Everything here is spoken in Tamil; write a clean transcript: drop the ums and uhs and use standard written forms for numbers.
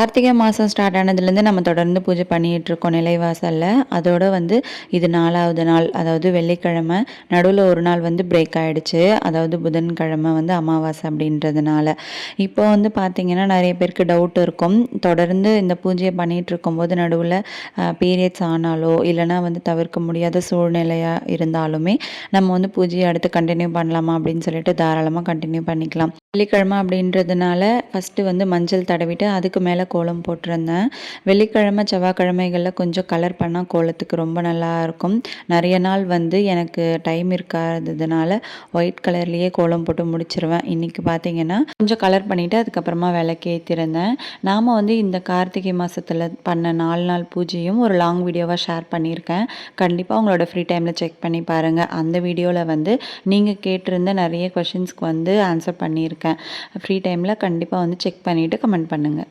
கார்த்திகை மாதம் ஸ்டார்ட் ஆனதுலேருந்து நம்ம தொடர்ந்து பூஜை பண்ணிகிட்ருக்கோம் நிலைவாசலில். அதோட வந்து இது 4வது நாள், அதாவது வெள்ளிக்கிழமை. நடுவில் ஒரு நாள் வந்து பிரேக் ஆகிடுச்சு, அதாவது புதன்கிழமை வந்து அமாவாசை அப்படின்றதுனால. இப்போ வந்து பார்த்திங்கன்னா நிறைய பேருக்கு டவுட் இருக்கும், தொடர்ந்து இந்த பூஜையை பண்ணிகிட்டு இருக்கும்போது நடுவில் பீரியட்ஸ் ஆனாலோ இல்லைனா வந்து தவிர்க்க முடியாத சூழ்நிலையாக இருந்தாலுமே நம்ம வந்து பூஜையை அடுத்து கண்டினியூ பண்ணலாமா அப்படின்னு சொல்லிட்டு தாராளமாக கண்டினியூ பண்ணிக்கலாம். வெள்ளிக்கிழமை அப்படின்றதுனால ஃபஸ்ட்டு வந்து மஞ்சள் தடவிட்டு அதுக்கு மேலே கோலம் போட்டிருந்தேன். வெள்ளிக்கிழமை செவ்வாய்க்கிழமைகளில் கொஞ்சம் கலர் பண்ணால் கோலத்துக்கு ரொம்ப நல்லா இருக்கும். நிறைய நாள் வந்து எனக்கு டைம் இருக்காததுனால ஒயிட் கலர்லேயே கோலம் போட்டு முடிச்சிருவேன். இன்றைக்கி பார்த்திங்கன்னா கொஞ்சம் கலர் பண்ணிவிட்டு அதுக்கப்புறமா விளக்கேற்றிருந்தேன். நாம் வந்து இந்த கார்த்திகை மாதத்தில் பண்ண 4 நாள் பூஜையும் ஒரு லாங் வீடியோவாக ஷேர் பண்ணியிருக்கேன். கண்டிப்பாக உங்களோட ஃப்ரீ டைமில் செக் பண்ணி பாருங்கள். அந்த வீடியோவில் வந்து நீங்கள் கேட்டிருந்த நிறைய கொஷின்ஸ்க்கு வந்து ஆன்சர் பண்ணியிருக்கேன். ஃப்ரீ டைமில் கண்டிப்பாக வந்து செக் பண்ணிவிட்டு கமெண்ட் பண்ணுங்கள்.